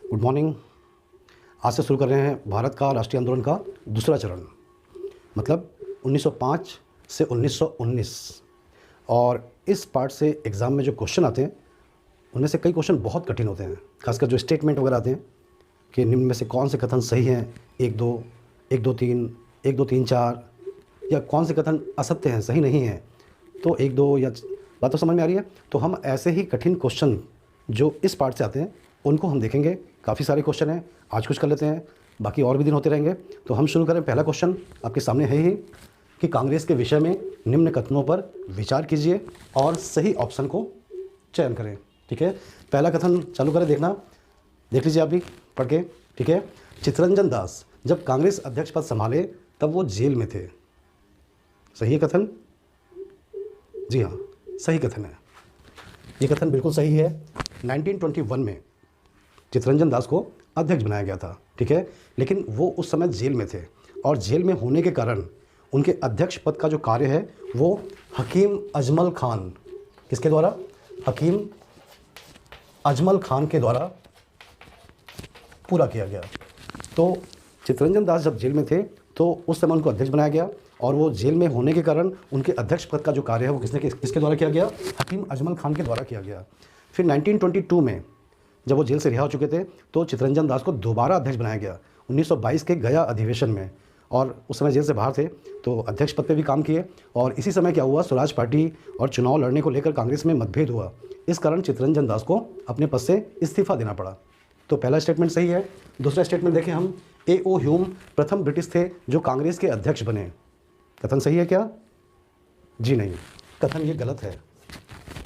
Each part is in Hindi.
Good morning. आज से शुरू कर रहे हैं भारत का राष्ट्रीय आंदोलन का दूसरा चरण, मतलब 1905 से 1919। और इस पार्ट से एग्ज़ाम में जो क्वेश्चन आते हैं उनमें से कई क्वेश्चन बहुत कठिन होते हैं, खासकर जो स्टेटमेंट वगैरह आते हैं कि निम्न में से कौन से कथन सही हैं, 1 2 1 2 3 1 2 3 4, या कौन से कथन असत्य हैं, सही नहीं है। तो 1 2 या बात तो समझ में आ रही है। तो हम ऐसे ही कठिन क्वेश्चन जो इस पार्ट से आते हैं उनको हम देखेंगे। काफ़ी सारे क्वेश्चन हैं, आज कुछ कर लेते हैं, बाकी और भी दिन होते रहेंगे। तो हम शुरू करें। पहला क्वेश्चन आपके सामने है ही कि कांग्रेस के विषय में निम्न कथनों पर विचार कीजिए और सही ऑप्शन को चयन करें। ठीक है, पहला कथन चालू करें, देखना, देख लीजिए आप भी पढ़ के। ठीक है, चित्तरंजन दास जब कांग्रेस अध्यक्ष पद संभाले तब वो जेल में थे। सही है कथन? जी हाँ, सही कथन है। ये कथन बिल्कुल सही है। 1921 में चित्तरंजन दास को अध्यक्ष बनाया गया था। ठीक है, लेकिन वो उस समय जेल में थे और जेल में होने के कारण उनके अध्यक्ष पद का जो कार्य है वो हकीम अजमल खान, किसके द्वारा? हकीम अजमल खान के द्वारा पूरा किया गया। तो चित्तरंजन दास जब जेल में थे तो उस समय उनको अध्यक्ष बनाया गया और वो जेल में होने के कारण उनके अध्यक्ष पद का जो कार्य है वो किसके द्वारा किया गया? हकीम अजमल खान के द्वारा किया गया। फिर 1922 में जब वो जेल से रिहा हो चुके थे तो चित्तरंजन दास को दोबारा अध्यक्ष बनाया गया 1922 के गया अधिवेशन में, और उस समय जेल से बाहर थे तो अध्यक्ष पद पे भी काम किए। और इसी समय क्या हुआ, स्वराज पार्टी और चुनाव लड़ने को लेकर कांग्रेस में मतभेद हुआ। इस कारण चित्तरंजन दास को अपने पद से इस्तीफा देना पड़ा। तो पहला स्टेटमेंट सही है। दूसरा स्टेटमेंट देखें हम, A.O. ह्यूम प्रथम ब्रिटिश थे जो कांग्रेस के अध्यक्ष बने। कथन सही है क्या? जी नहीं, कथन ये गलत है।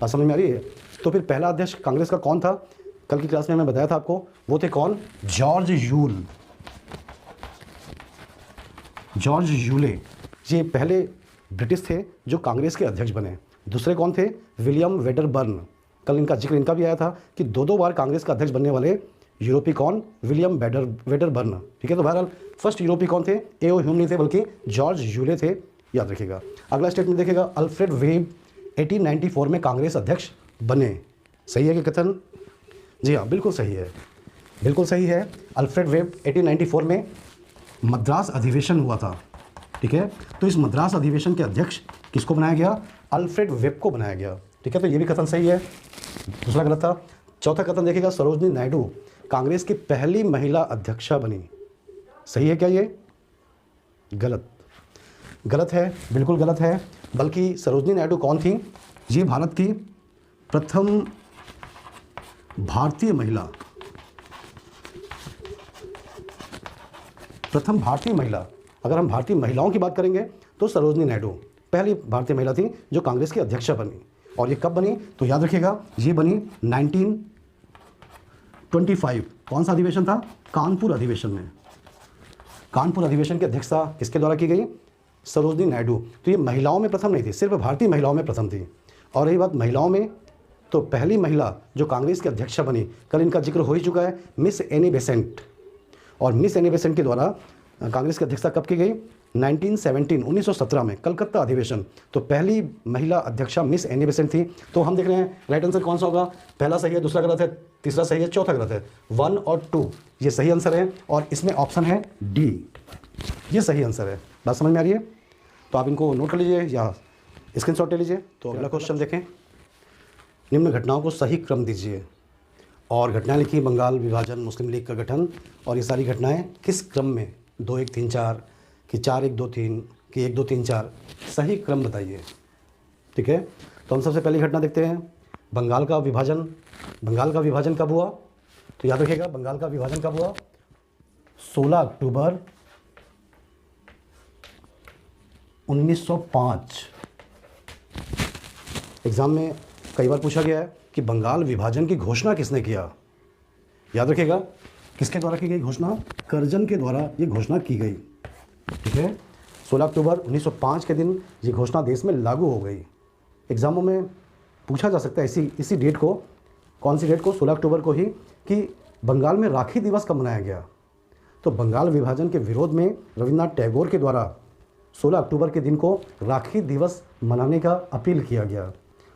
बात समझ में आ रही है? तो फिर पहला अध्यक्ष कांग्रेस का कौन था? कल की क्लास में मैं बताया था आपको, वो थे कौन? George Yule. जॉर्ज यूले ये पहले ब्रिटिश थे जो कांग्रेस के अध्यक्ष बने। दूसरे कौन थे? William Wedderburn. कल इनका जिक्र इनका भी आया था कि दो बार कांग्रेस का अध्यक्ष बनने वाले यूरोपीय कौन? William Wedderburn. ठीक है, तो बहरहाल फर्स्ट यूरोपीय कौन थे? A.O. ह्यूम नहीं थे बल्कि जॉर्ज यूले थे, याद रखिएगा। अगला स्टेटमेंट देखिएगा, अल्फ्रेड वेब 1894 में कांग्रेस अध्यक्ष बने। सही है कि कथन? जी हाँ, बिल्कुल सही है, बिल्कुल सही है। अल्फ्रेड वेब 1894 में मद्रास अधिवेशन हुआ था। ठीक है, तो इस मद्रास अधिवेशन के अध्यक्ष किसको बनाया गया? अल्फ्रेड वेब को बनाया गया। ठीक है, तो ये भी कथन सही है, दूसरा गलत था। चौथा कथन देखिएगा, सरोजनी नायडू कांग्रेस की पहली महिला अध्यक्षा बनी। सही है क्या ये? गलत, गलत है, बिल्कुल गलत है। बल्कि सरोजनी नायडू कौन थी? ये भारत की प्रथम भारतीय महिला, प्रथम भारतीय महिला। अगर हम भारतीय महिलाओं की बात करेंगे तो सरोजनी नायडू पहली भारतीय महिला थी जो कांग्रेस की अध्यक्षा बनी। और ये कब बनी? तो याद रखिएगा, ये बनी 1925। कौन सा अधिवेशन था? कानपुर अधिवेशन में। कानपुर अधिवेशन की अध्यक्षता किसके द्वारा की गई? सरोजनी नायडू। तो ये महिलाओं में प्रथम नहीं थी, सिर्फ भारतीय महिलाओं में प्रथम थी। और रही बात महिलाओं में, तो पहली महिला जो कांग्रेस की अध्यक्षा बनी, कल इनका जिक्र हो ही चुका है, मिस एनी बेसेंट। और मिस एनी बेसेंट के द्वारा कांग्रेस की अध्यक्षता कब की गई? 1917 में कलकत्ता अधिवेशन। तो पहली महिला अध्यक्षा मिस एनी बेसेंट थी। तो हम देख रहे हैं राइट आंसर कौन सा होगा? पहला सही है, दूसरा गलत है, तीसरा सही है, चौथा गलत है। 1 और 2 ये सही आंसर है और इसमें ऑप्शन है डी, ये सही आंसर है। बात समझ में आ रही है? तो आप इनको नोट कर लीजिए या स्क्रीनशॉट ले लीजिए। तो अगला क्वेश्चन देखें, निम्न घटनाओं को सही क्रम दीजिए। और घटनाएं लिखी, बंगाल विभाजन, मुस्लिम लीग का गठन, और ये सारी घटनाएं किस क्रम में? 2 1 3 4 कि 4 1 2 3 कि 1 2 3 4, सही क्रम बताइए। ठीक है, तो हम सबसे पहली घटना देखते हैं, बंगाल का विभाजन। बंगाल का विभाजन कब हुआ? तो याद रखिएगा, बंगाल का विभाजन कब हुआ? 16 अक्टूबर 1905। एग्जाम में कई बार पूछा गया है कि बंगाल विभाजन की घोषणा किसने किया? याद रखिएगा, किसके द्वारा की गई घोषणा? कर्जन के द्वारा ये घोषणा की गई। ठीक है, 16 अक्टूबर 1905 के दिन ये घोषणा देश में लागू हो गई। एग्जामों में पूछा जा सकता है इसी डेट को, कौन सी डेट को? 16 अक्टूबर को ही, कि बंगाल में राखी दिवस कब मनाया गया? तो बंगाल विभाजन के विरोध में रविन्द्रनाथ टैगोर के द्वारा 16 अक्टूबर के दिन को राखी दिवस मनाने का अपील किया गया।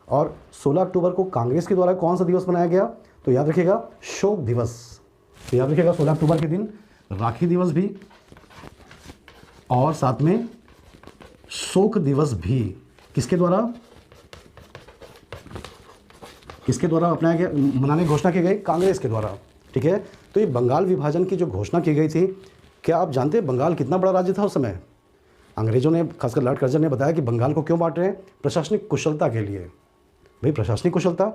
और 16 अक्टूबर को कांग्रेस के द्वारा कौन सा दिवस मनाया गया? तो याद रखिएगा, शोक दिवस। तो याद रखिएगा 16 अक्टूबर के दिन राखी दिवस भी और साथ में शोक दिवस भी किसके द्वारा अपनाया गया, मनाने की घोषणा की गई? कांग्रेस के द्वारा। ठीक है, तो ये बंगाल विभाजन की जो घोषणा की गई थी, क्या आप जानते हैं बंगाल कितना बड़ा राज्य था उस समय? अंग्रेजों ने, खासकर लॉर्ड कर्जन ने बताया कि बंगाल को क्यों बांट रहे हैं? प्रशासनिक कुशलता के लिए। भाई प्रशासनिक कुशलता,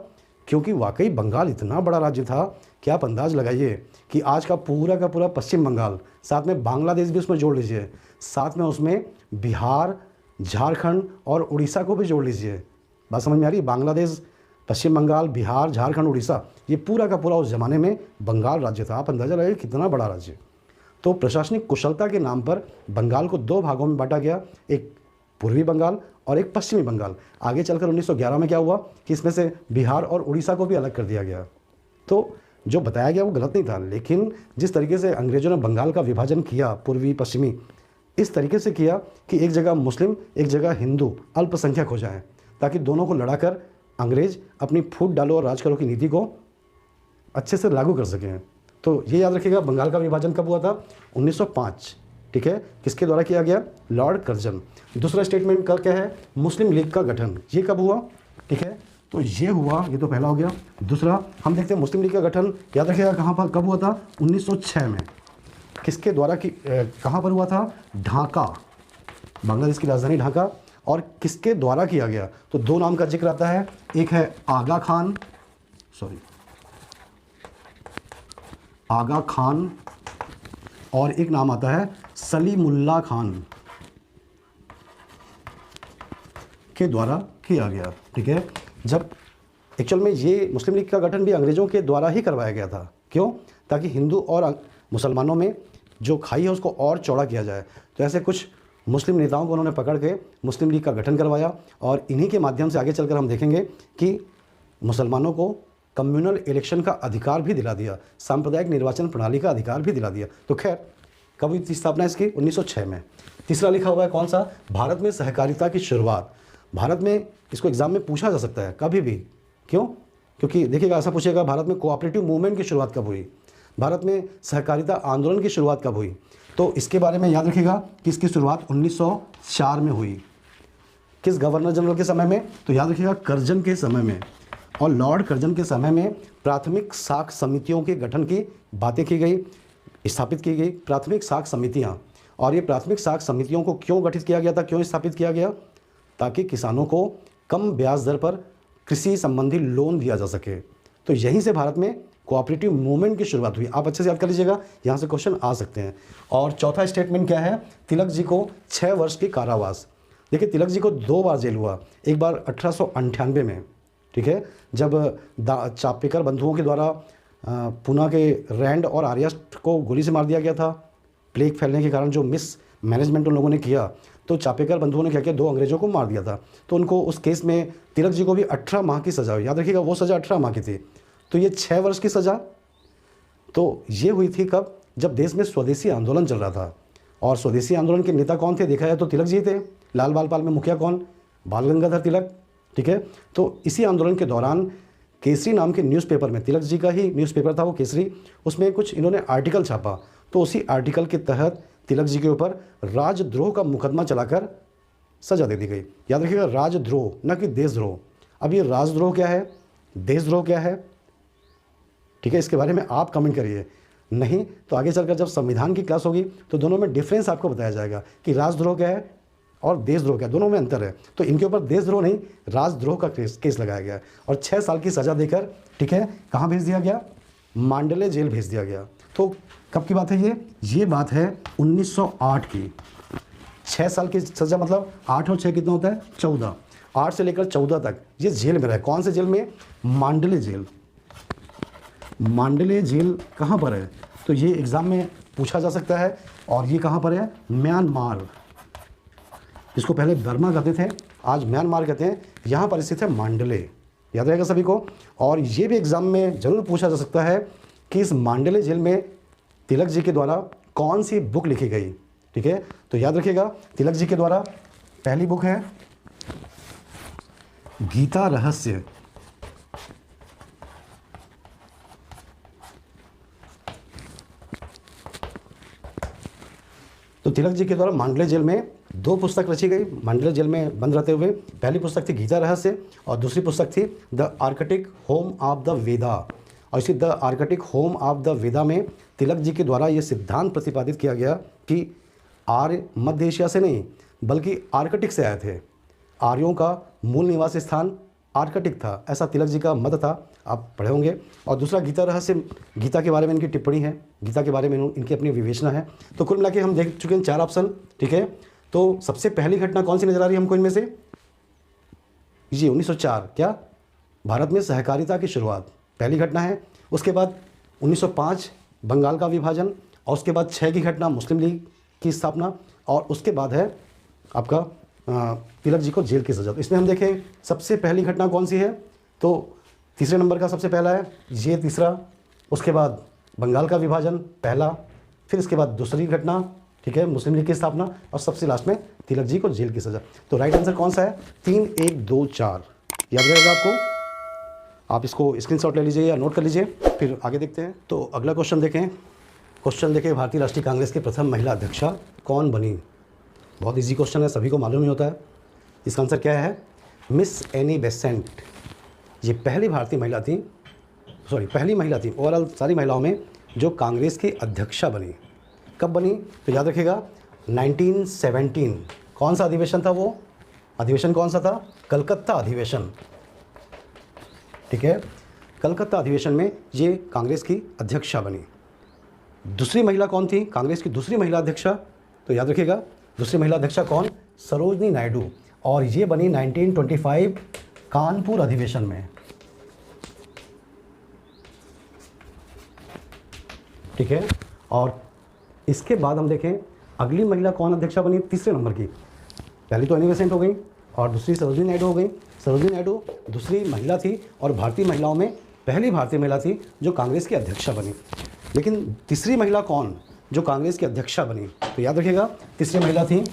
क्योंकि वाकई बंगाल इतना बड़ा राज्य था कि आप अंदाज़ लगाइए कि आज का पूरा पश्चिम बंगाल, साथ में बांग्लादेश भी उसमें जोड़ लीजिए, साथ में उसमें बिहार, झारखंड और उड़ीसा को भी जोड़ लीजिए। बात समझ में आ रही है? बांग्लादेश, पश्चिम बंगाल, बिहार, झारखंड, उड़ीसा, ये पूरा का पूरा उस ज़माने में बंगाल राज्य था। आप अंदाज़ा लगाइए कितना बड़ा राज्य। तो प्रशासनिक कुशलता के नाम पर बंगाल को 2 भागों में बांटा गया, एक पूर्वी बंगाल और एक पश्चिमी बंगाल। आगे चलकर 1911 में क्या हुआ कि इसमें से बिहार और उड़ीसा को भी अलग कर दिया गया। तो जो बताया गया वो गलत नहीं था, लेकिन जिस तरीके से अंग्रेज़ों ने बंगाल का विभाजन किया पूर्वी पश्चिमी, इस तरीके से किया कि एक जगह मुस्लिम, एक जगह हिंदू अल्पसंख्यक हो जाएं, ताकि दोनों को लड़ाकर अंग्रेज अपनी फूट डालो और राज करो की नीति को अच्छे से लागू कर सकें। तो ये याद रखिएगा, बंगाल का विभाजन कब हुआ था? 1905। ठीक है, किसके द्वारा किया गया? Lord Curzon. दूसरा स्टेटमेंट का क्या है? मुस्लिम लीग का गठन। ये कब हुआ? ठीक है, तो ये हुआ, ये तो पहला हो गया। दूसरा हम देखते हैं मुस्लिम लीग का गठन, याद रखिएगा कहाँ पर, कब हुआ था? 1906 में। किसके द्वारा कहाँ पर हुआ था? ढाका, बांग्लादेश की राजधानी ढाका। और किसके द्वारा किया गया? तो 2 नाम का जिक्र आता है, एक है आगा खान और एक नाम आता है सलीमुल्लाह खान के द्वारा किया गया। ठीक है, जब एक्चुअल में ये मुस्लिम लीग का गठन भी अंग्रेज़ों के द्वारा ही करवाया गया था। क्यों? ताकि हिंदू और मुसलमानों में जो खाई है उसको और चौड़ा किया जाए। तो ऐसे कुछ मुस्लिम नेताओं को उन्होंने पकड़ के मुस्लिम लीग का गठन करवाया, और इन्हीं के माध्यम से आगे चलकर हम देखेंगे कि मुसलमानों को कम्युनल इलेक्शन का अधिकार भी दिला दिया, सांप्रदायिक निर्वाचन प्रणाली का अधिकार भी दिला दिया। तो खैर, कब हुई थी स्थापना इसकी? 1906 में। तीसरा लिखा हुआ है कौन सा? भारत में सहकारिता की शुरुआत। भारत में, इसको एग्जाम में पूछा जा सकता है कभी भी। क्यों? क्योंकि देखिएगा, ऐसा पूछेगा भारत में कोऑपरेटिव मूवमेंट की शुरुआत कब हुई, भारत में सहकारिता आंदोलन की शुरुआत कब हुई। तो इसके बारे में याद रखिएगा कि इसकी शुरुआत 1904 में हुई। किस गवर्नर जनरल के समय में? तो याद रखिएगा कर्जन के समय में। और लॉर्ड कर्जन के समय में प्राथमिक साख समितियों के गठन की बातें की गई, स्थापित की गई प्राथमिक साख समितियां। और ये प्राथमिक साख समितियों को क्यों गठित किया गया था, क्यों स्थापित किया गया? ताकि किसानों को कम ब्याज दर पर कृषि संबंधी लोन दिया जा सके। तो यहीं से भारत में कोऑपरेटिव मूवमेंट की शुरुआत हुई। आप अच्छे से याद कर लीजिएगा, यहाँ से क्वेश्चन आ सकते हैं। और चौथा स्टेटमेंट क्या है? तिलक जी को 6 वर्ष की कारावास। देखिए, तिलक जी को 2 बार जेल हुआ। एक बार 1898 में, ठीक है, जब चापेकर बंधुओं के द्वारा पूना के रैंड और आर्यस्ट को गोली से मार दिया गया था, प्लेग फैलने के कारण जो मिस मैनेजमेंट उन लोगों ने किया, तो चापेकर बंधुओं ने क्या किया? 2 अंग्रेजों को मार दिया था। तो उनको उस केस में तिलक जी को भी 18 माह की सज़ा हुई। याद रखिएगा, वो सज़ा 18 माह की थी। तो ये 6 वर्ष की सज़ा तो ये हुई थी कब? जब देश में स्वदेशी आंदोलन चल रहा था। और स्वदेशी आंदोलन के नेता कौन थे? देखा जाए तो तिलक जी थे। लाल बाल पाल में मुखिया कौन? बाल गंगाधर तिलक। ठीक है, तो इसी आंदोलन के दौरान केसरी नाम के न्यूज़पेपर में, तिलक जी का ही न्यूज़पेपर था वो केसरी, उसमें कुछ इन्होंने आर्टिकल छापा। तो उसी आर्टिकल के तहत तिलक जी के ऊपर राजद्रोह का मुकदमा चलाकर सजा दे दी गई। याद रखिएगा, राजद्रोह, न कि देशद्रोह। अब ये राजद्रोह क्या है, देशद्रोह क्या है? ठीक है, इसके बारे में आप कमेंट करिए। नहीं तो आगे चलकर जब संविधान की क्लास होगी तो दोनों में डिफरेंस आपको बताया जाएगा कि राजद्रोह क्या है और देशद्रोह क्या है, दोनों में अंतर है। तो इनके ऊपर देशद्रोह नहीं, राजद्रोह का केस लगाया गया और 6 साल की सज़ा देकर, ठीक है, कहाँ भेज दिया गया? मांडले जेल भेज दिया गया। तो कब की बात है ये बात है 1908 की। 6 साल की सज़ा, मतलब 8 और 6 कितना होता है? 14। 8 से लेकर 14 तक ये जेल में रहे। कौन से जेल में? मांडले जेल। मांडले जेल कहाँ पर है? तो ये एग्ज़ाम में पूछा जा सकता है। और ये कहाँ पर है? म्यांमार, जिसको पहले बर्मा कहते थे, आज म्यांमार कहते हैं, यहाँ पर स्थित है मांडले। याद रहेगा सभी को। और ये भी एग्ज़ाम में ज़रूर पूछा जा सकता है कि इस मांडले जेल में तिलक जी के द्वारा कौन सी बुक लिखी गई। ठीक है, तो याद रखिएगा, तिलक जी के द्वारा पहली बुक है गीता रहस्य। तिलक जी के द्वारा मांडले जेल में 2 पुस्तक रची गई, मांडले जेल में बंद रहते हुए। पहली पुस्तक थी गीता रहस्य और दूसरी पुस्तक थी the Arctic home of the Veda. और इसी the Arctic home of the Veda में तिलक जी के द्वारा ये सिद्धांत प्रतिपादित किया गया कि आर्य मध्य एशिया से नहीं बल्कि आर्कटिक से आए थे। आर्यों का मूल निवास स्थान आर्कटिक था, ऐसा तिलक जी का मत था, आप पढ़े होंगे। और दूसरा गीता रहस्य, गीता के बारे में इनकी टिप्पणी है, गीता के बारे में इनकी अपनी विवेचना है। तो कुल मिला के हम देख चुके हैं 4 ऑप्शन, ठीक है। तो सबसे पहली घटना कौन सी नजर आ रही है हमको इनमें से? जी 1904, क्या भारत में सहकारिता की शुरुआत पहली घटना है। उसके बाद 1905 बंगाल का विभाजन, और उसके बाद 6 की घटना मुस्लिम लीग की स्थापना, और उसके बाद है आपका तिलक जी को जेल की सजा। तो इसमें हम देखें सबसे पहली घटना कौन सी है, तो तीसरे नंबर का सबसे पहला है ये तीसरा, उसके बाद बंगाल का विभाजन पहला, फिर इसके बाद दूसरी घटना, ठीक है, मुस्लिम लीग की स्थापना, और सबसे लास्ट में तिलक जी को जेल की सजा। तो राइट आंसर कौन सा है? 3, 1, 2, 4 याद रहेगा आपको। आप इसको स्क्रीनशॉट ले लीजिए या नोट कर लीजिए, फिर आगे देखते हैं। तो अगला क्वेश्चन देखें। क्वेश्चन देखें, भारतीय राष्ट्रीय कांग्रेस की प्रथम महिला अध्यक्षा कौन बनी? बहुत इजी क्वेश्चन है, सभी को मालूम ही होता है। इसका आंसर क्या है? Miss Annie Besant. ये पहली भारतीय महिला थी, पहली महिला थी ओवरऑल सारी महिलाओं में जो कांग्रेस की अध्यक्षा बनी। कब बनी? तो याद रखिएगा 1917। कौन सा अधिवेशन था वो? अधिवेशन कौन सा था? कलकत्ता अधिवेशन, ठीक है। कलकत्ता अधिवेशन में ये कांग्रेस की अध्यक्षा बनी। दूसरी महिला कौन थी कांग्रेस की दूसरी महिला अध्यक्षा? तो याद रखिएगा दूसरी महिला अध्यक्षा कौन? सरोजनी नायडू, और ये बनी 1925 कानपुर अधिवेशन में, ठीक है। और इसके बाद हम देखें अगली महिला कौन अध्यक्षा बनी तीसरे नंबर की। पहली तो एनी बेसेंट हो गई और दूसरी सरोजनी नायडू हो गई। सरोजनी नायडू दूसरी महिला थी और भारतीय महिलाओं में पहली भारतीय महिला थी जो कांग्रेस की अध्यक्षा बनी। लेकिन तीसरी महिला कौन जो कांग्रेस की अध्यक्षा बनी? तो याद रखिएगा तीसरी महिला थी,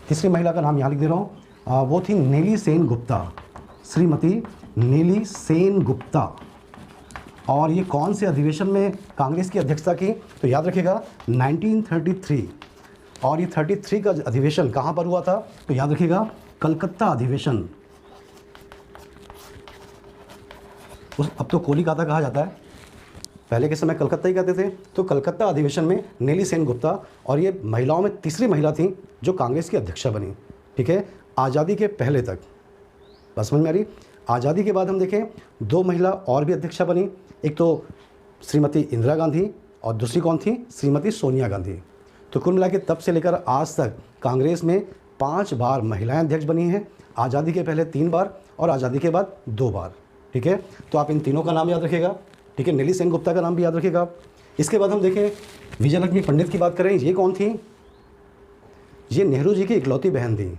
तीसरी महिला का नाम यहाँ लिख दे रहा हूँ, वो थी नीली सेन गुप्ता, श्रीमती नीली सेन गुप्ता। और ये कौन से अधिवेशन में कांग्रेस की अध्यक्षता की? तो याद रखिएगा 1933। और ये 33 का अधिवेशन कहाँ पर हुआ था? तो याद रखिएगा कलकत्ता अधिवेशन। अब तो कोलकाता कहा जाता है, पहले के समय कलकत्ता ही कहते थे। तो कलकत्ता अधिवेशन में नीली सेन गुप्ता, और ये महिलाओं में तीसरी महिला थी जो कांग्रेस की अध्यक्षा बनी, ठीक है। आज़ादी के पहले तक, बस समझ में आ रही? आज़ादी के बाद हम देखें 2 महिला और भी अध्यक्षा बनी, एक तो श्रीमती इंदिरा गांधी और दूसरी कौन थी? श्रीमती सोनिया गांधी। तो कुल मिला के तब से लेकर आज तक कांग्रेस में 5 बार महिलाएं अध्यक्ष बनी हैं। आज़ादी के पहले 3 बार और आज़ादी के बाद 2 बार, ठीक है। तो आप इन तीनों का नाम याद रखिएगा, ठीक है। नीली सेन गुप्ता का नाम भी याद रखिएगा आप। इसके बाद हम देखें विजयलक्ष्मी पंडित की बात करें, ये कौन थी? ये नेहरू जी की इकलौती बहन थी।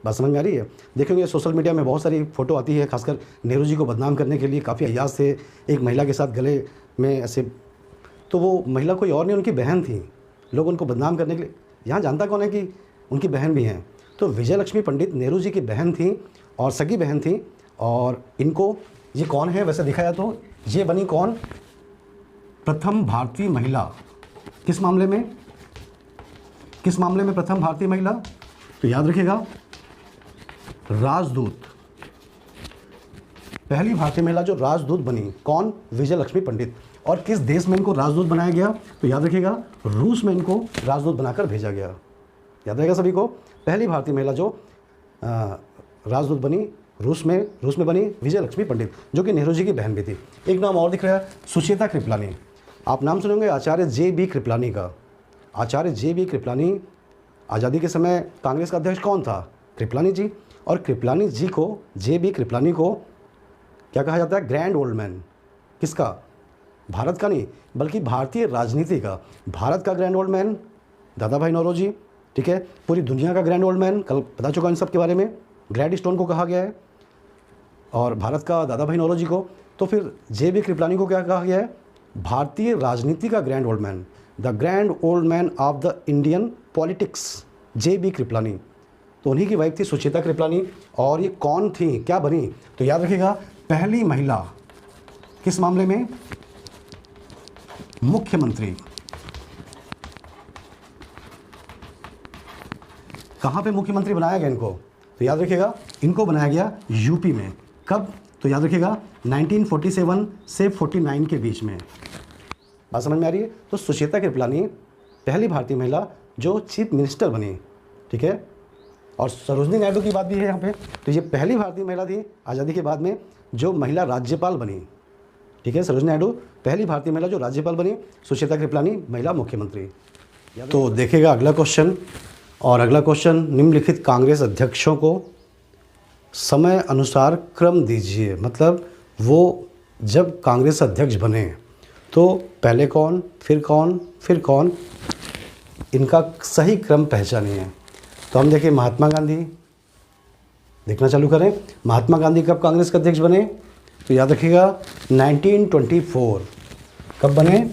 बात समझ में आ रही है? देखोगे सोशल मीडिया में बहुत सारी फ़ोटो आती है, खासकर नेहरू जी को बदनाम करने के लिए काफ़ी अयाज थे एक महिला के साथ गले में ऐसे। तो वो महिला कोई और नहीं, उनकी बहन थी। लोग उनको बदनाम करने के लिए, यहाँ जानता कौन है कि उनकी बहन भी हैं। तो विजयलक्ष्मी पंडित नेहरू जी की बहन थी और सगी बहन थी। और इनको ये कौन है वैसे देखा जाए तो ये बनी कौन? प्रथम भारतीय महिला। किस मामले में? किस मामले में प्रथम भारतीय महिला? तो याद रखिएगा राजदूत। पहली भारतीय महिला जो राजदूत बनी कौन? विजयलक्ष्मी पंडित। और किस देश में इनको राजदूत बनाया गया? तो याद रखिएगा रूस में इनको राजदूत बनाकर भेजा गया। याद रहेगा सभी को? पहली भारतीय महिला जो राजदूत बनी रूस में बनी विजयलक्ष्मी पंडित, जो कि नेहरू जी की बहन भी थी। एक नाम और दिख रहा है सुचेता कृपलानी। आप नाम सुनेंगे आचार्य जे.बी. कृपलानी का। आचार्य जे.बी. कृपलानी आज़ादी के समय कांग्रेस का अध्यक्ष कौन था? कृपलानी जी। और कृपलानी जी को, जे.बी. कृपलानी को क्या कहा जाता है? Grand old man. किसका? भारत का नहीं बल्कि भारतीय राजनीति का। भारत का ग्रैंड ओल्ड मैन दादा भाई नौरोजी, ठीक है। पूरी दुनिया का ग्रैंड ओल्ड मैन, कल बता चुका इन सब के बारे में, ग्लैडस्टोन को कहा गया है, और भारत का दादा भाई नौरोजी को। तो फिर जे.बी. कृपलानी को क्या कहा गया है? भारतीय राजनीति का grand old man, the grand old man of the Indian politics, JB. Kripalani. तो उन्हीं की वाइफ थी सुचेता कृपलानी। और ये कौन थी, क्या बनी? तो याद रखिएगा पहली महिला किस मामले में? मुख्यमंत्री। कहाँ पे मुख्यमंत्री बनाया गया इनको? तो याद रखिएगा, इनको बनाया गया यूपी में। कब? तो याद रखिएगा 1947 से 49 के बीच में। बात समझ में आ रही है? तो सुचेता कृपलानी पहली भारतीय महिला जो चीफ मिनिस्टर बनी, ठीक है। और सरोजनी नायडू की बात भी है यहाँ पे, तो ये पहली भारतीय महिला थी आज़ादी के बाद में जो महिला राज्यपाल बनी, ठीक है। सरोजनी नायडू पहली भारतीय महिला जो राज्यपाल बनी, सुचेता कृपलानी महिला मुख्यमंत्री। तो देखिएगा अगला क्वेश्चन, और अगला क्वेश्चन, निम्नलिखित कांग्रेस अध्यक्षों को समय अनुसार क्रम दीजिए। मतलब वो जब कांग्रेस अध्यक्ष बने तो पहले कौन, फिर कौन, फिर कौन, इनका सही क्रम पहचानिए। तो हम देखें महात्मा गांधी, देखना चालू करें। महात्मा गांधी कब कांग्रेस के अध्यक्ष बने? तो याद रखिएगा 1924। कब बने?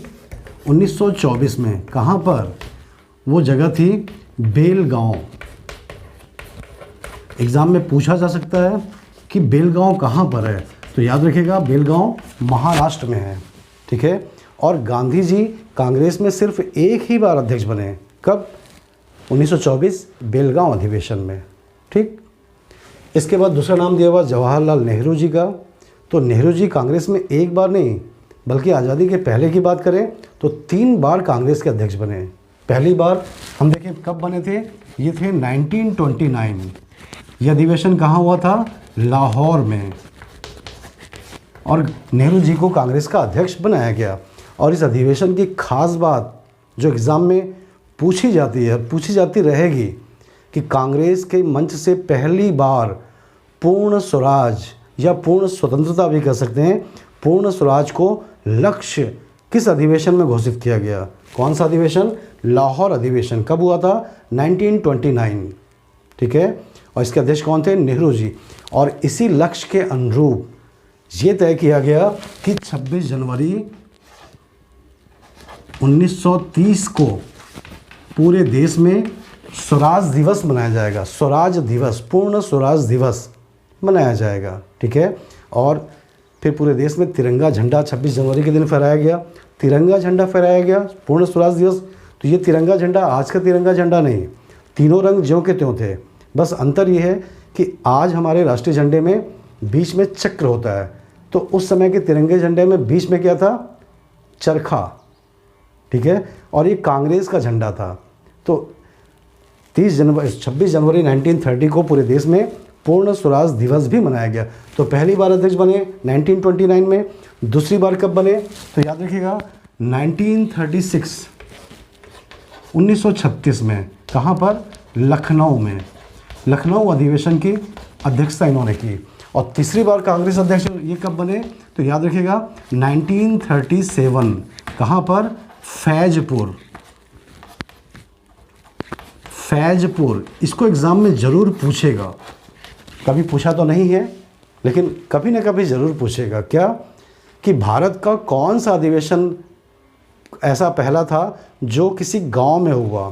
1924 में। कहाँ पर? वो जगह थी बेलगांव। एग्ज़ाम में पूछा जा सकता है कि बेलगांव कहाँ पर है, तो याद रखिएगा बेलगांव महाराष्ट्र में है, ठीक है। और गांधी जी कांग्रेस में सिर्फ एक ही बार अध्यक्ष बने। कब? 1924 बेलगांव अधिवेशन में, ठीक। इसके बाद दूसरा नाम दिया हुआ जवाहरलाल नेहरू जी का। तो नेहरू जी कांग्रेस में एक बार नहीं बल्कि आज़ादी के पहले की बात करें तो 3 बार कांग्रेस के अध्यक्ष बने। पहली बार हम देखें कब बने थे, ये थे 1929। यह अधिवेशन कहाँ हुआ था? लाहौर में। और नेहरू जी को कांग्रेस का अध्यक्ष बनाया गया। और इस अधिवेशन की खास बात जो एग्ज़ाम में पूछी जाती है, पूछी जाती रहेगी, कि कांग्रेस के मंच से पहली बार पूर्ण स्वराज या पूर्ण स्वतंत्रता भी कह सकते हैं, पूर्ण स्वराज को लक्ष्य किस अधिवेशन में घोषित किया गया? कौन सा अधिवेशन? लाहौर अधिवेशन। कब हुआ था? 1929, ठीक है। और इसके अध्यक्ष कौन थे? नेहरू जी। और इसी लक्ष्य के अनुरूप ये तय किया गया कि 26 जनवरी 1930 को पूरे देश में स्वराज दिवस मनाया जाएगा। स्वराज दिवस, पूर्ण स्वराज दिवस मनाया जाएगा, ठीक है। और फिर पूरे देश में तिरंगा झंडा 26 जनवरी के दिन फहराया गया। तिरंगा झंडा फहराया गया, पूर्ण स्वराज दिवस। तो ये तिरंगा झंडा आज का तिरंगा झंडा नहीं, तीनों रंग ज्यों के त्यों थे। बस अंतर ये है कि आज हमारे राष्ट्रीय झंडे में बीच में चक्र होता है, तो उस समय के तिरंगे झंडे में बीच में क्या था? चरखा, ठीक है। और ये कांग्रेस का झंडा था। तो 26 जनवरी 1930 को पूरे देश में पूर्ण स्वराज दिवस भी मनाया गया। तो पहली बार अध्यक्ष बने 1929 में। दूसरी बार कब बने? तो याद रखिएगा 1936, 1936 में। कहाँ पर? लखनऊ में। लखनऊ अधिवेशन की अध्यक्षता इन्होंने की। और तीसरी बार कांग्रेस अध्यक्ष ये कब बने? तो याद रखिएगा 1937। कहाँ पर? फैजपुर। फैजपुर, इसको एग्ज़ाम में ज़रूर पूछेगा। कभी पूछा तो नहीं है लेकिन कभी ना कभी ज़रूर पूछेगा। क्या? कि भारत का कौन सा अधिवेशन ऐसा पहला था जो किसी गांव में हुआ।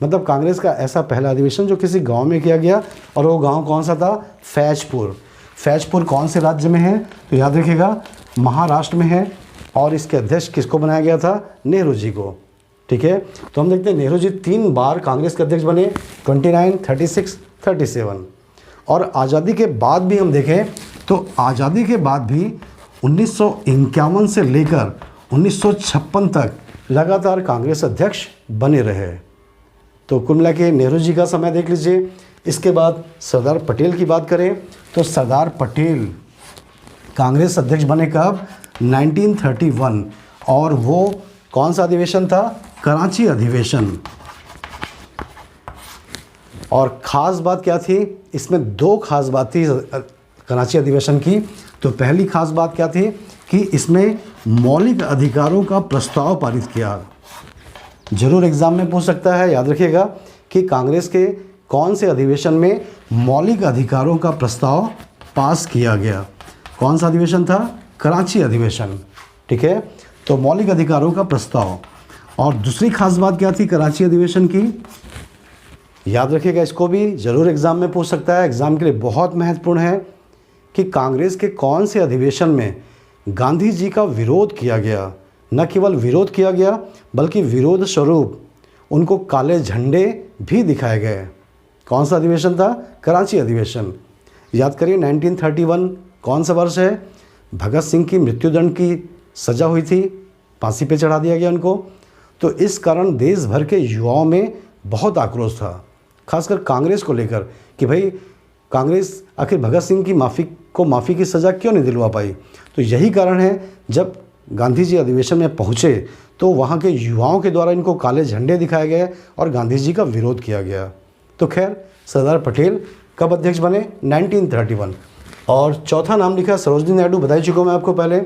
मतलब कांग्रेस का ऐसा पहला अधिवेशन जो किसी गांव में किया गया, और वो गांव कौन सा था? फैजपुर। फैजपुर कौन से राज्य में है? तो याद रखिएगा महाराष्ट्र में है। और इसके अध्यक्ष किसको बनाया गया था? नेहरू जी को, ठीक है। तो हम देखते हैं नेहरू जी 3 बार कांग्रेस के अध्यक्ष बने, 29, 36, 37। और आज़ादी के बाद भी हम देखें तो आज़ादी के बाद भी 1951 से लेकर 1956 तक लगातार कांग्रेस अध्यक्ष बने रहे। तो कुल मिला के नेहरू जी का समय देख लीजिए। इसके बाद सरदार पटेल की बात करें तो सरदार पटेल कांग्रेस अध्यक्ष बने कब? 1931। और वो कौन सा अधिवेशन था? कराची अधिवेशन। और ख़ास बात क्या थी इसमें? 2 खास बात थी कराची अधिवेशन की। तो पहली खास बात क्या थी कि इसमें मौलिक अधिकारों का प्रस्ताव पारित किया। जरूर एग्ज़ाम में पूछ सकता है, याद रखिएगा कि कांग्रेस के कौन से अधिवेशन में मौलिक अधिकारों का प्रस्ताव पास किया गया। कौन सा अधिवेशन था? कराची अधिवेशन, ठीक है। तो मौलिक अधिकारों का प्रस्ताव। और दूसरी खास बात क्या थी कराची अधिवेशन की? याद रखिएगा, इसको भी ज़रूर एग्ज़ाम में पूछ सकता है, एग्ज़ाम के लिए बहुत महत्वपूर्ण है कि कांग्रेस के कौन से अधिवेशन में गांधी जी का विरोध किया गया। न केवल विरोध किया गया बल्कि विरोध स्वरूप उनको काले झंडे भी दिखाए गए। कौन सा अधिवेशन था? कराची अधिवेशन। याद करिए 1931 कौन सा वर्ष है? भगत सिंह की मृत्युदंड की सज़ा हुई थी, फांसी पे चढ़ा दिया गया उनको। तो इस कारण देश भर के युवाओं में बहुत आक्रोश था, खासकर कांग्रेस को लेकर कि भाई कांग्रेस आखिर भगत सिंह की माफ़ी की सज़ा क्यों नहीं दिलवा पाई। तो यही कारण है जब गांधी जी अधिवेशन में पहुँचे तो वहाँ के युवाओं के द्वारा इनको काले झंडे दिखाए गए और गांधी जी का विरोध किया गया। तो खैर सरदार पटेल कब अध्यक्ष बने? 1931। और चौथा नाम लिखा सरोजिनी नायडू, बता चुका मैं आपको पहले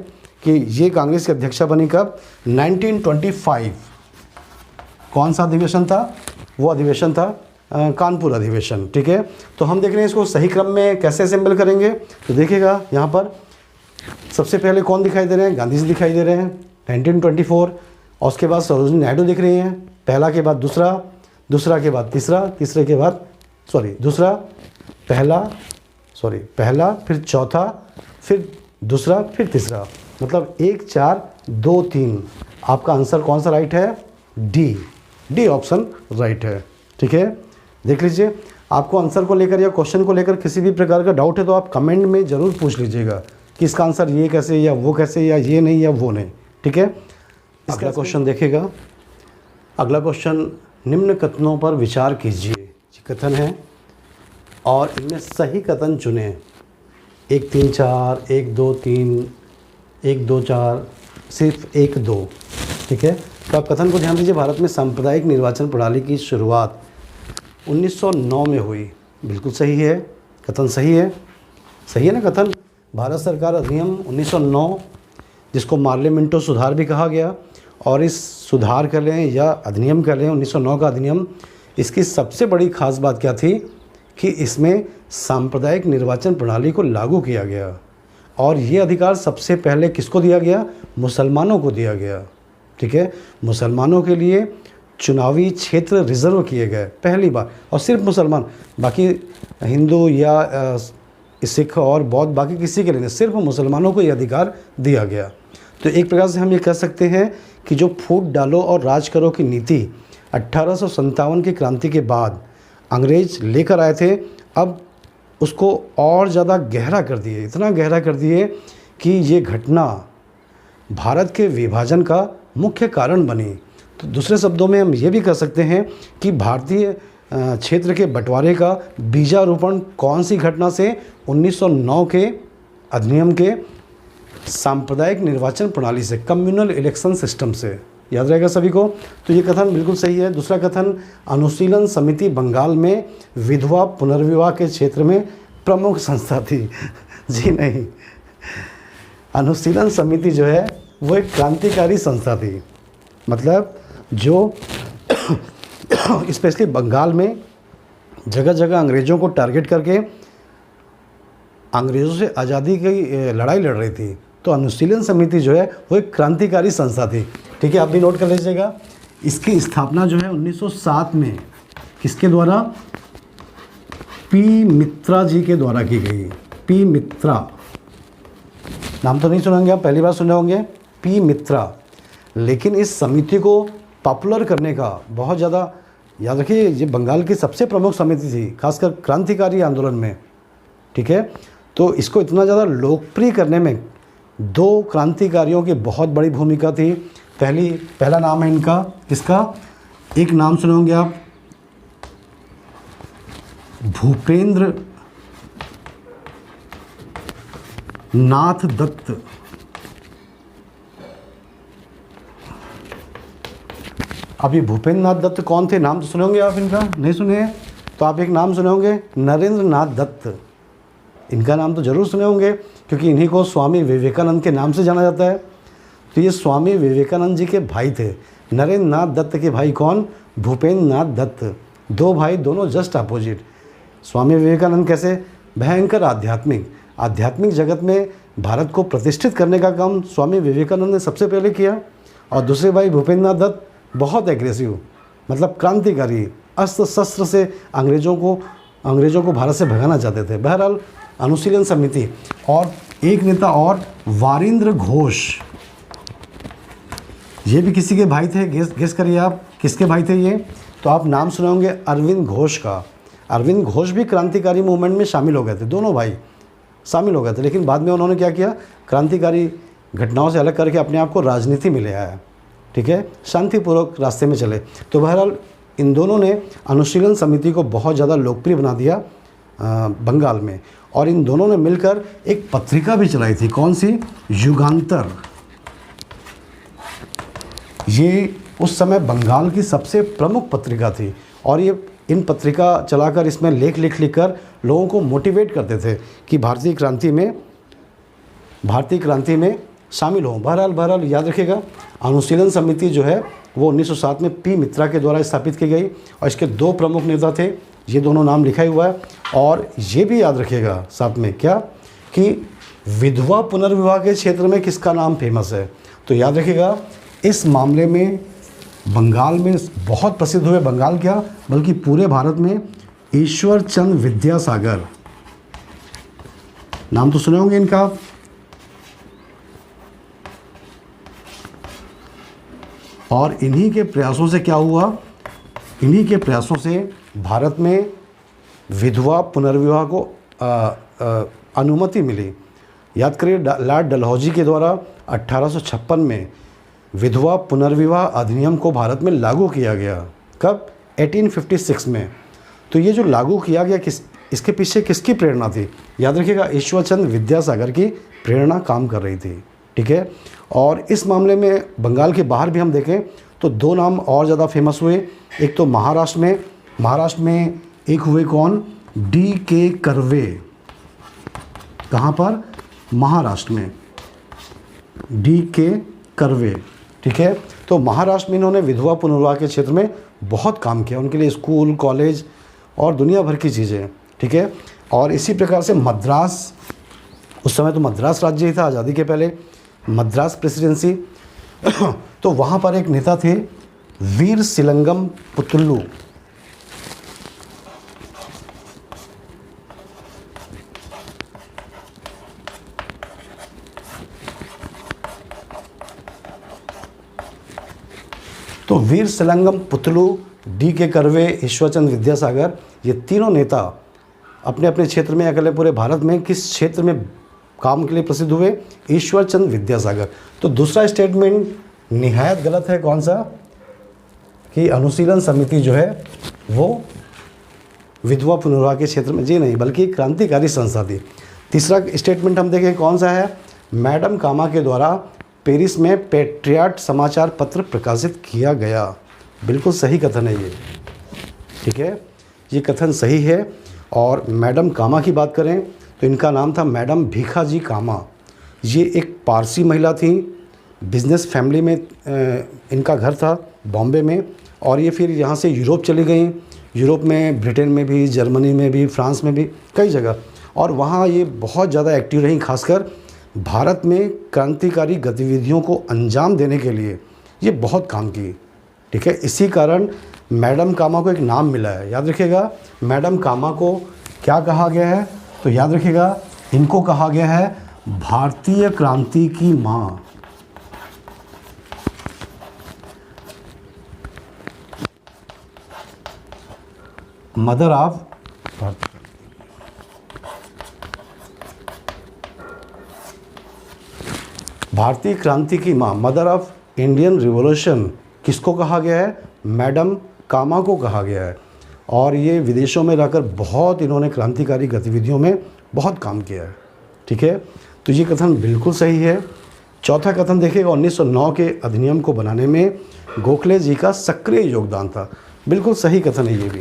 कि ये कांग्रेस की अध्यक्षा बनी कब? 1925। कौन सा अधिवेशन था? वो अधिवेशन था कानपुर अधिवेशन। ठीक है, तो हम देख रहे हैं इसको सही क्रम में कैसे असेंबल करेंगे। तो देखिएगा यहाँ पर सबसे पहले कौन दिखाई दे रहे हैं? गांधी जी दिखाई दे रहे हैं 1924, और उसके बाद सरोजिनी नायडू दिख रही हैं। पहला के बाद दूसरा, दूसरा के बाद तीसरा, तीसरे के बाद दूसरा, पहला फिर चौथा, फिर दूसरा, फिर तीसरा, मतलब 1 4 2 3। आपका आंसर कौन सा राइट है? डी ऑप्शन राइट है। ठीक है, देख लीजिए। आपको आंसर को लेकर या क्वेश्चन को लेकर किसी भी प्रकार का डाउट है तो आप कमेंट में ज़रूर पूछ लीजिएगा कि इसका आंसर ये कैसे या वो कैसे, या ये नहीं या वो नहीं। ठीक है, अगला क्वेश्चन देखेगा। अगला क्वेश्चन, निम्न कथनों पर विचार कीजिए। ये कथन है और इनमें सही कथन चुने। 1 3 4, 1 2 3, 1 2 4, सिर्फ 1 2। ठीक है, तो आप कथन को ध्यान दीजिए। भारत में सांप्रदायिक निर्वाचन प्रणाली की शुरुआत 1909 में हुई। बिल्कुल सही है, कथन सही है ना कथन? भारत सरकार अधिनियम 1909, जिसको मार्ले मिंटो सुधार भी कहा गया, और इस सुधार कर लें या अधिनियम कर लें 1909 का अधिनियम, इसकी सबसे बड़ी खास बात क्या थी कि इसमें सांप्रदायिक निर्वाचन प्रणाली को लागू किया गया। और ये अधिकार सबसे पहले किसको दिया गया? मुसलमानों को दिया गया। ठीक है, मुसलमानों के लिए चुनावी क्षेत्र रिजर्व किए गए पहली बार, और सिर्फ मुसलमान, बाकी हिंदू या सिख और बौद्ध बाकी किसी के लिए नहीं, सिर्फ मुसलमानों को ये अधिकार दिया गया। तो एक प्रकार से हम ये कह सकते हैं कि जो फूट डालो और राज करो की नीति 1857 की क्रांति के बाद अंग्रेज लेकर आए थे, अब उसको और ज़्यादा गहरा कर दिए, इतना गहरा कर दिए कि ये घटना भारत के विभाजन का मुख्य कारण बनी। तो दूसरे शब्दों में हम ये भी कह सकते हैं कि भारतीय क्षेत्र के बंटवारे का बीजारोपण कौन सी घटना से? 1909 के अधिनियम के सांप्रदायिक निर्वाचन प्रणाली से, कम्युनल इलेक्शन सिस्टम से। याद रहेगा सभी को। तो ये कथन बिल्कुल सही है। दूसरा कथन, अनुशीलन समिति बंगाल में विधवा पुनर्विवाह के क्षेत्र में प्रमुख संस्था थी। जी नहीं, अनुशीलन समिति जो है वो एक क्रांतिकारी संस्था थी। मतलब जो स्पेशली बंगाल में जगह जगह अंग्रेज़ों को टारगेट करके अंग्रेज़ों से आज़ादी की लड़ाई लड़ रही थी। तो अनुशीलन समिति जो है वो एक क्रांतिकारी संस्था थी। ठीक है, आप भी नोट कर लीजिएगा। इसकी स्थापना जो है 1907 में किसके द्वारा? पी मित्रा जी के द्वारा की गई। पी मित्रा, नाम तो नहीं सुनेंगे आप, पहली बार सुने होंगे, पी मित्रा। लेकिन इस समिति को पॉपुलर करने का बहुत ज़्यादा, याद रखिए, ये बंगाल की सबसे प्रमुख समिति थी, खासकर क्रांतिकारी आंदोलन में। ठीक है, तो इसको इतना ज़्यादा लोकप्रिय करने में 2 क्रांतिकारियों की बहुत बड़ी भूमिका थी। पहला नाम है इनका, किसका? एक नाम सुने होंगे आप, भूपेंद्र नाथ दत्त। अभी भूपेंद्र नाथ दत्त कौन थे? नाम तो सुने होंगे आप इनका, नहीं सुने? तो आप एक नाम सुने होंगे, नरेंद्र नाथ दत्त। इनका नाम तो ज़रूर सुने होंगे क्योंकि इन्हीं को स्वामी विवेकानंद के नाम से जाना जाता है। तो ये स्वामी विवेकानंद जी के भाई थे। नरेंद्र नाथ दत्त के भाई कौन? भूपेंद्र नाथ दत्त। 2 भाई, दोनों जस्ट अपोजिट। स्वामी विवेकानंद कैसे? भयंकर आध्यात्मिक जगत में भारत को प्रतिष्ठित करने का काम स्वामी विवेकानंद ने सबसे पहले किया। और दूसरे भाई भूपेंद्र नाथ दत्त बहुत एग्रेसिव, मतलब क्रांतिकारी, अस्त्र शस्त्र से अंग्रेज़ों को भारत से भगाना चाहते थे। बहरहाल अनुशीलन समिति। और एक नेता और, वारिंद्र घोष, ये भी किसी के भाई थे। गेस करिए आप किसके भाई थे ये? तो आप नाम सुने होंगे अरविंद घोष का। अरविंद घोष भी क्रांतिकारी मूवमेंट में शामिल हो गए थे, दोनों भाई शामिल हो गए थे, लेकिन बाद में उन्होंने क्या किया, क्रांतिकारी घटनाओं से अलग करके अपने आप को राजनीति में ले आया, ठीक है, शांतिपूर्वक रास्ते में चले। तो बहरहाल इन दोनों ने अनुशीलन समिति को बहुत ज़्यादा लोकप्रिय बना दिया बंगाल में, और इन दोनों ने मिलकर एक पत्रिका भी चलाई थी, कौन सी, युगांतर। ये उस समय बंगाल की सबसे प्रमुख पत्रिका थी, और ये इन पत्रिका चलाकर इसमें लेख लिखकर लोगों को मोटिवेट करते थे कि भारतीय क्रांति में शामिल हों। बहरहाल याद रखिएगा, अनुशीलन समिति जो है वो 1907 में पी मित्रा के द्वारा स्थापित की गई, और इसके 2 प्रमुख नेता थे, ये दोनों नाम लिखा ही हुआ है। और ये भी याद रखिएगा साथ में क्या, कि विधवा पुनर्विवाह के क्षेत्र में किसका नाम फेमस है, तो याद रखिएगा इस मामले में बंगाल में बहुत प्रसिद्ध हुए, बंगाल क्या बल्कि पूरे भारत में, ईश्वर चंद्र विद्यासागर, नाम तो सुने होंगे इनका। और इन्हीं के प्रयासों से क्या हुआ, इन्हीं के प्रयासों से भारत में विधवा पुनर्विवाह को अनुमति मिली। याद करिए, लॉर्ड डलहौजी के द्वारा 1856 में विधवा पुनर्विवाह अधिनियम को भारत में लागू किया गया। कब, 1856 में। तो ये जो लागू किया गया, इसके पीछे किसकी प्रेरणा थी, याद रखिएगा ईश्वर चंद्र विद्यासागर की प्रेरणा काम कर रही थी, ठीक है। और इस मामले में बंगाल के बाहर भी हम देखें तो 2 नाम और ज़्यादा फेमस हुए। एक तो महाराष्ट्र में एक हुए कौन, D.K. कर्वे। कहाँ पर, महाराष्ट्र में D.K. कर्वे, ठीक है। तो महाराष्ट्र में इन्होंने विधवा पुनर्विवाह के क्षेत्र में बहुत काम किया, उनके लिए स्कूल, कॉलेज और दुनिया भर की चीज़ें, ठीक है। और इसी प्रकार से मद्रास, उस समय तो मद्रास राज्य ही था आज़ादी के पहले, मद्रास प्रेसिडेंसी तो वहाँ पर एक नेता थे वीर सिलंगम पुतुल्लू। तो वीर सिलंगम पुतुल्लू, D.K. कर्वे, ईश्वरचंद्र विद्यासागर, ये तीनों नेता अपने अपने क्षेत्र में, अकेले पूरे भारत में किस क्षेत्र में काम के लिए प्रसिद्ध हुए, ईश्वरचंद्र विद्यासागर। तो दूसरा स्टेटमेंट निहायत गलत है, कौन सा, कि अनुशीलन समिति जो है वो विधवा पुनर्विवाह के क्षेत्र में, जी नहीं, बल्कि क्रांतिकारी संस्था थी। तीसरा स्टेटमेंट हम देखें कौन सा है, मैडम कामा के द्वारा पेरिस में पेट्रियाट समाचार पत्र प्रकाशित किया गया। बिल्कुल सही कथन है ये, ठीक है, ये कथन सही है। और मैडम कामा की बात करें तो इनका नाम था मैडम भीखाजी कामा। ये एक पारसी महिला थी, बिजनेस फैमिली में इनका घर था बॉम्बे में, और ये फिर यहाँ से यूरोप चली गई। यूरोप में, ब्रिटेन में भी, जर्मनी में भी, फ्रांस में भी, कई जगह, और वहाँ ये बहुत ज़्यादा एक्टिव रही। खासकर भारत में क्रांतिकारी गतिविधियों को अंजाम देने के लिए ये बहुत काम की, ठीक है। इसी कारण मैडम कामा को एक नाम मिला है, याद रखिएगा। मैडम कामा को क्या कहा गया है, तो याद रखिएगा इनको कहा गया है भारतीय क्रांति की माँ। मदर ऑफ भारतीय क्रांति की माँ, मदर ऑफ इंडियन रिवॉल्यूशन किसको कहा गया है, मैडम कामा को कहा गया है। और ये विदेशों में रहकर बहुत इन्होंने क्रांतिकारी गतिविधियों में बहुत काम किया है, ठीक है। तो ये कथन बिल्कुल सही है। चौथा कथन देखिएगा, 1909 के अधिनियम को बनाने में गोखले जी का सक्रिय योगदान था। बिल्कुल सही कथन है ये भी।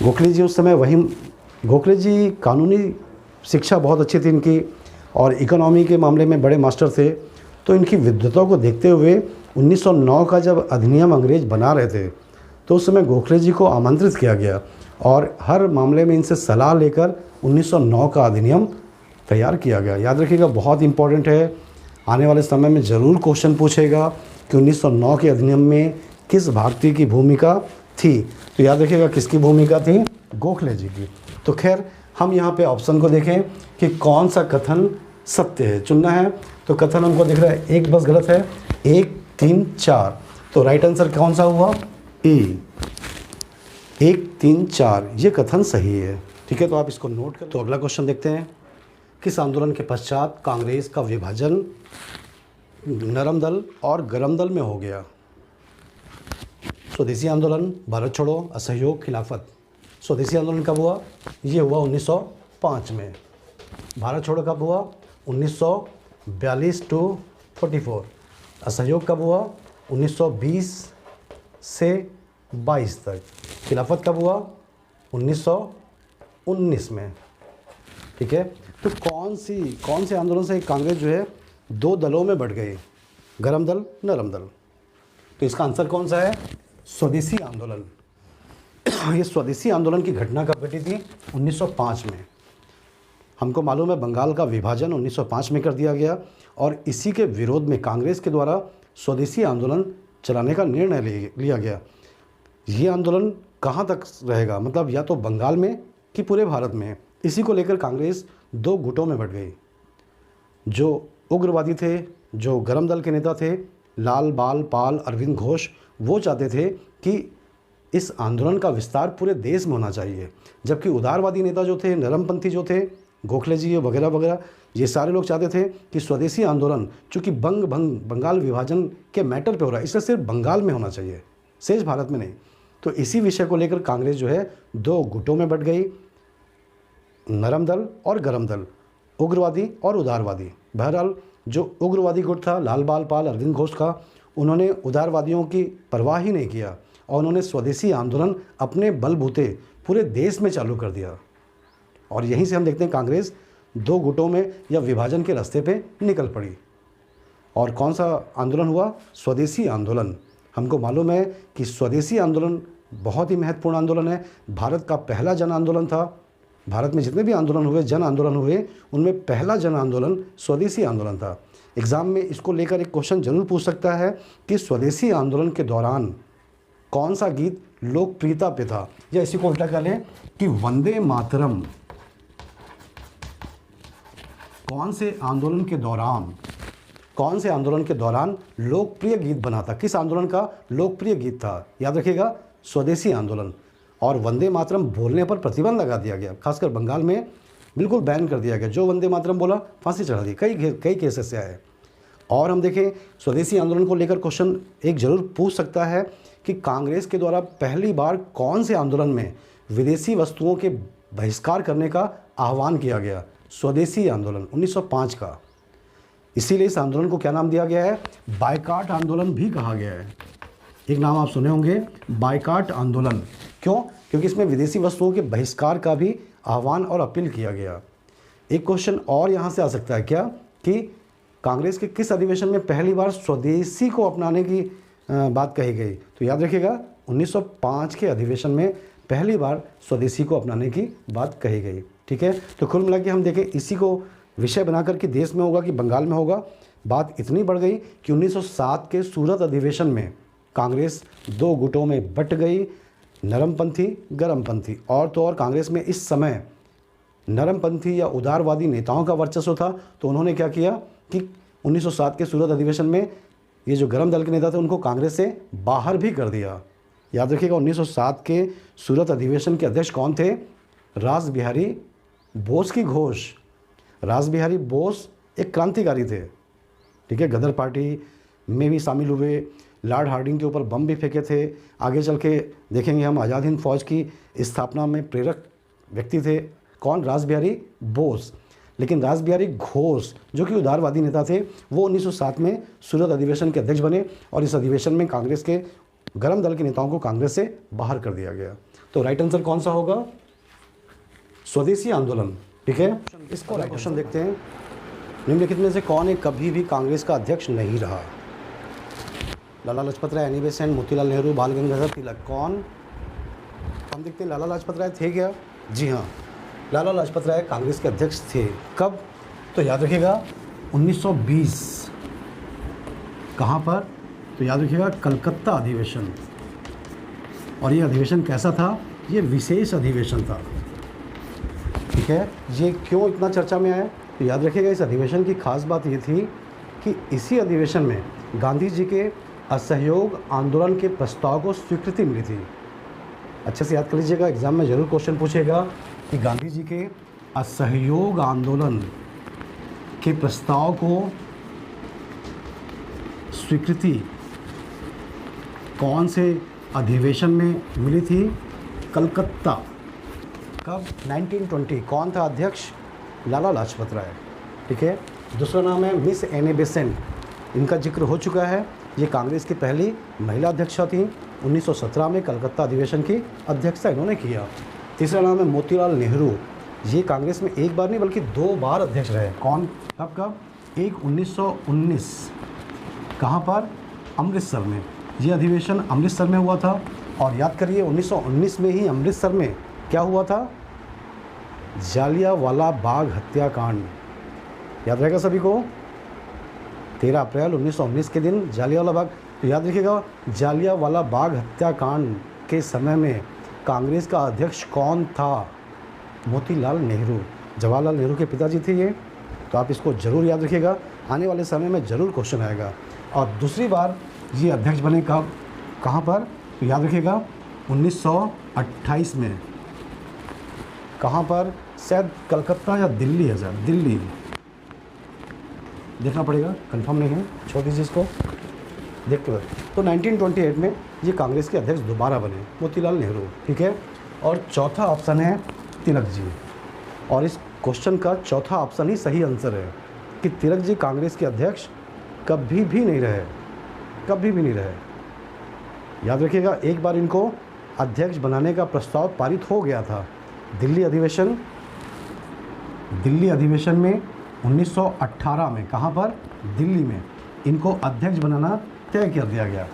गोखले जी उस समय गोखले जी कानूनी शिक्षा बहुत अच्छी थी इनकी, और इकोनॉमी के मामले में बड़े मास्टर थे। तो इनकी विद्वता को देखते हुए 1909 का जब अधिनियम अंग्रेज बना रहे थे तो उस समय गोखले जी को आमंत्रित किया गया, और हर मामले में इनसे सलाह लेकर 1909 का अधिनियम तैयार किया गया। याद रखिएगा, बहुत इंपॉर्टेंट है, आने वाले समय में ज़रूर क्वेश्चन पूछेगा कि 1909 के अधिनियम में किस भारतीय की भूमिका थी। तो याद रखिएगा किसकी भूमिका थी, गोखले जी की। तो खैर हम यहाँ पे ऑप्शन को देखें कि कौन सा कथन सत्य है, चुनना है। तो कथन हमको दिख रहा है एक बस गलत है, 1, 3, 4। तो राइट आंसर कौन सा हुआ, ए। 1, 3, 4 ये कथन सही है। ठीक है, तो आप इसको नोट करें। तो अगला क्वेश्चन देखते हैं, किस आंदोलन के पश्चात कांग्रेस का विभाजन नरम दल और गरम दल में हो गया? स्वदेशी आंदोलन, भारत छोड़ो, असहयोग, खिलाफत। स्वदेशी आंदोलन कब हुआ? ये हुआ 1905 में। भारत छोड़ो कब हुआ? 1942 to 44। असहयोग कब हुआ? 1920 से 22 तक। खिलाफत कब हुआ? 1919 में। ठीक है, तो कौन से आंदोलन से कांग्रेस जो है दो दलों में बढ़ गई, गरम दल, नरम दल? तो इसका आंसर कौन सा है? स्वदेशी आंदोलन। ये स्वदेशी आंदोलन की घटना कब घटी थी? 1905 में। हमको मालूम है बंगाल का विभाजन 1905 में कर दिया गया और इसी के विरोध में कांग्रेस के द्वारा स्वदेशी आंदोलन चलाने का निर्णय लिया गया। ये आंदोलन कहाँ तक रहेगा, मतलब या तो बंगाल में कि पूरे भारत में? इसी को लेकर कांग्रेस दो गुटों में बढ़ गई। जो उग्रवादी थे, जो गरम दल के नेता थे, लाल बाल पाल अरविंद घोष, वो चाहते थे कि इस आंदोलन का विस्तार पूरे देश में होना चाहिए, जबकि उदारवादी नेता जो थे, नरमपंथी जो थे, गोखले जी वगैरह वगैरह, ये सारे लोग चाहते थे कि स्वदेशी आंदोलन चूँकि बंगाल विभाजन के मैटर पे हो रहा है, इसलिए सिर्फ बंगाल में होना चाहिए, शेष भारत में नहीं। तो इसी विषय को लेकर कांग्रेस जो है दो गुटों में बढ़ गई, नरम दल और गरम दल, उग्रवादी और उदारवादी। बहरहाल जो उग्रवादी गुट था लाल बाल पाल अरविंद घोष का, उन्होंने उदारवादियों की परवाह ही नहीं किया और उन्होंने स्वदेशी आंदोलन अपने बलबूते पूरे देश में चालू कर दिया। और यहीं से हम देखते हैं कांग्रेस दो गुटों में या विभाजन के रास्ते पे निकल पड़ी। और कौन सा आंदोलन हुआ? स्वदेशी आंदोलन। हमको मालूम है कि स्वदेशी आंदोलन बहुत ही महत्वपूर्ण आंदोलन है। भारत का पहला जन आंदोलन था। भारत में जितने भी आंदोलन हुए, जन आंदोलन हुए, उनमें पहला जन आंदोलन स्वदेशी आंदोलन था। एग्ज़ाम में इसको लेकर एक क्वेश्चन जरूर पूछ सकता है कि स्वदेशी आंदोलन के दौरान कौन सा गीत लोकप्रियता पे था, या इसी को उल्टा कर लें कि वंदे मातरम कौन से आंदोलन के दौरान लोकप्रिय गीत बना था? किस आंदोलन का लोकप्रिय गीत था? याद रखिएगा, स्वदेशी आंदोलन। और वंदे मातरम बोलने पर प्रतिबंध लगा दिया गया, खासकर बंगाल में बिल्कुल बैन कर दिया गया। जो वंदे मातरम बोला फांसी चढ़ा दी। कई केसेस से आए। और हम देखें स्वदेशी आंदोलन को लेकर क्वेश्चन एक जरूर पूछ सकता है कि कांग्रेस के द्वारा पहली बार कौन से आंदोलन में विदेशी वस्तुओं के बहिष्कार करने का आह्वान किया गया? स्वदेशी आंदोलन 1905 का। इसीलिए इस आंदोलन को क्या नाम दिया गया है? बायकाट आंदोलन भी कहा गया है। एक नाम आप सुने होंगे, बायकाट आंदोलन। क्यों? क्योंकि इसमें विदेशी वस्तुओं के बहिष्कार का भी आह्वान और अपील किया गया। एक क्वेश्चन और यहाँ से आ सकता है क्या कि कांग्रेस के किस अधिवेशन में पहली बार स्वदेशी को अपनाने की बात कही गई? तो याद रखिएगा 1905 के अधिवेशन में पहली बार स्वदेशी को अपनाने की बात कही गई। ठीक है, तो कुल मिला के हम देखें इसी को विषय बनाकर कि देश में होगा कि बंगाल में होगा, बात इतनी बढ़ गई कि 1907 के सूरत अधिवेशन में कांग्रेस दो गुटों में बट गई, नरमपंथी, गरमपंथी। और तो और कांग्रेस में इस समय नरमपंथी या उदारवादी नेताओं का वर्चस्व था। तो उन्होंने क्या किया कि 1907 के सूरत अधिवेशन में ये जो गरम दल के नेता थे उनको कांग्रेस से बाहर भी कर दिया। याद रखिएगा 1907 के सूरत अधिवेशन के अध्यक्ष कौन थे? रास बिहारी बोस की घोष। रास बिहारी बोस एक क्रांतिकारी थे। ठीक है, गदर पार्टी में भी शामिल हुए, लॉर्ड हार्डिंग के ऊपर बम भी फेंके थे। आगे चल के देखेंगे हम आज़ाद हिंद फौज की स्थापना में प्रेरक व्यक्ति थे। कौन? रास बिहारी बोस। लेकिन रास बिहारी घोष जो कि उदारवादी नेता थे, वो 1907 में सूरत अधिवेशन के अध्यक्ष बने और इस अधिवेशन में कांग्रेस के गरम दल के नेताओं को कांग्रेस से बाहर कर दिया गया। तो राइट आंसर कौन सा होगा? स्वदेशी आंदोलन। ठीक है, इसको क्वेश्चन देखते हैं। निम्नलिखित में से कौन एक कभी भी कांग्रेस का अध्यक्ष नहीं रहा? लाला लाजपत राय, एनी बेसेंट, मोतीलाल नेहरू, बाल गंगाधर तिलक। कौन? हम देखते हैं लाला लाजपत राय थे क्या? जी हाँ, लाला लाजपत राय कांग्रेस के अध्यक्ष थे। कब? तो याद रखिएगा 1920। कहाँ पर? तो याद रखिएगा कलकत्ता अधिवेशन। और ये अधिवेशन कैसा था? ये विशेष अधिवेशन था। ठीक है, ये क्यों इतना चर्चा में आया? तो याद रखिएगा इस अधिवेशन की खास बात ये थी कि इसी अधिवेशन में गांधी जी के असहयोग आंदोलन के प्रस्ताव को स्वीकृति मिली थी। अच्छे से याद कर लीजिएगा, एग्ज़ाम में ज़रूर क्वेश्चन पूछेगा कि गांधी जी के असहयोग आंदोलन के प्रस्ताव को स्वीकृति कौन से अधिवेशन में मिली थी? कलकत्ता। कब? 1920। कौन था अध्यक्ष? लाला लाजपत राय। ठीक है। दूसरा नाम है मिस एनी बेसेंट, इनका जिक्र हो चुका है। ये कांग्रेस की पहली महिला अध्यक्षा थी। 1917 में कलकत्ता अधिवेशन की अध्यक्षता इन्होंने किया। तीसरा नाम है मोतीलाल नेहरू, ये कांग्रेस में एक बार नहीं बल्कि 2 बार अध्यक्ष रहे। कौन? कब कब? एक 1919। कहाँ पर? अमृतसर में। ये अधिवेशन अमृतसर में हुआ था। और याद करिए 1919 में ही अमृतसर में क्या हुआ था? जालियांवाला बाग हत्याकांड। याद रहेगा सभी को? 13 अप्रैल 1919 के दिन जालियांवाला बाग। तो याद रखिएगा, जालियांवाला बाग हत्याकांड के समय में कांग्रेस का अध्यक्ष कौन था? मोतीलाल नेहरू, जवाहरलाल नेहरू के पिताजी थे ये। तो आप इसको ज़रूर याद रखिएगा, आने वाले समय में ज़रूर क्वेश्चन आएगा। और दूसरी बार ये अध्यक्ष बने कब, कहाँ पर? तो याद रखिएगा 1928 में। कहाँ पर? शायद कलकत्ता या दिल्ली है, सर दिल्ली, देखना पड़ेगा, कंफर्म नहीं है, छोड़ दीजिए इसको, देखते हुए। तो 1928 में ये कांग्रेस के अध्यक्ष दोबारा बने, मोतीलाल नेहरू। ठीक है। और चौथा ऑप्शन है तिलक जी। और इस क्वेश्चन का चौथा ऑप्शन ही सही आंसर है कि तिलक जी कांग्रेस के अध्यक्ष कभी भी नहीं रहे, कभी भी नहीं रहे। याद रखिएगा, एक बार इनको अध्यक्ष बनाने का प्रस्ताव पारित हो गया था। दिल्ली अधिवेशन में 1918 में। कहाँ पर? दिल्ली में इनको अध्यक्ष बनाना तय कर दिया गया।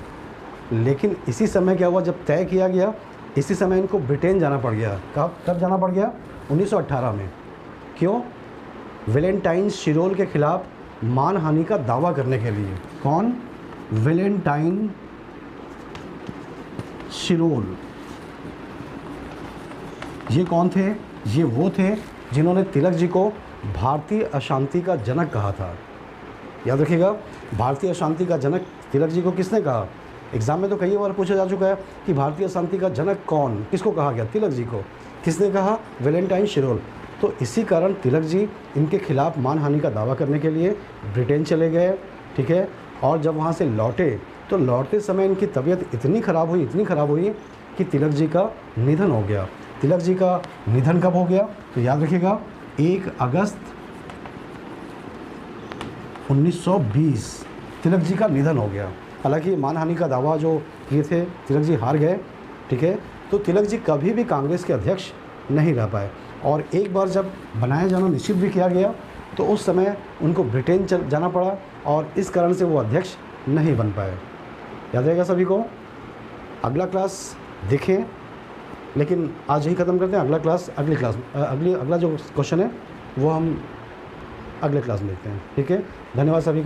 लेकिन इसी समय क्या हुआ, जब तय किया गया इसी समय इनको ब्रिटेन जाना पड़ गया। कब जाना पड़ गया? 1918 में। क्यों? वैलेंटाइन शिरोल के खिलाफ मानहानि का दावा करने के लिए। कौन? वैलेंटाइन शिरोल। ये कौन थे? ये वो थे जिन्होंने तिलक जी को भारतीय अशांति का जनक कहा था। याद रखिएगा, भारतीय अशांति का जनक तिलक जी को किसने कहा? एग्जाम में तो कई बार पूछा जा चुका है कि भारतीय अशांति का जनक कौन, किसको कहा गया? तिलक जी को। किसने कहा? वैलेंटाइन शिरोल। तो इसी कारण तिलक जी इनके खिलाफ मानहानि का दावा करने के लिए ब्रिटेन चले गए। ठीक है। और जब वहाँ से लौटे तो लौटते समय इनकी तबीयत इतनी ख़राब हुई कि तिलक जी का निधन हो गया। तिलक जी का निधन कब हो गया? तो याद रखिएगा 1 अगस्त 1920 तिलक जी का निधन हो गया। हालांकि मानहानि का दावा जो किए थे तिलक जी हार गए। ठीक है। तो तिलक जी कभी भी कांग्रेस के अध्यक्ष नहीं रह पाए। और एक बार जब बनाया जाना निश्चित भी किया गया तो उस समय उनको ब्रिटेन जाना पड़ा और इस कारण से वो अध्यक्ष नहीं बन पाए। याद रहेगा सभी को? अगला क्लास देखें, लेकिन आज ही ख़त्म करते हैं। अगला जो क्वेश्चन है वो हम अगले क्लास में देखते हैं। ठीक है। धन्यवाद सभी।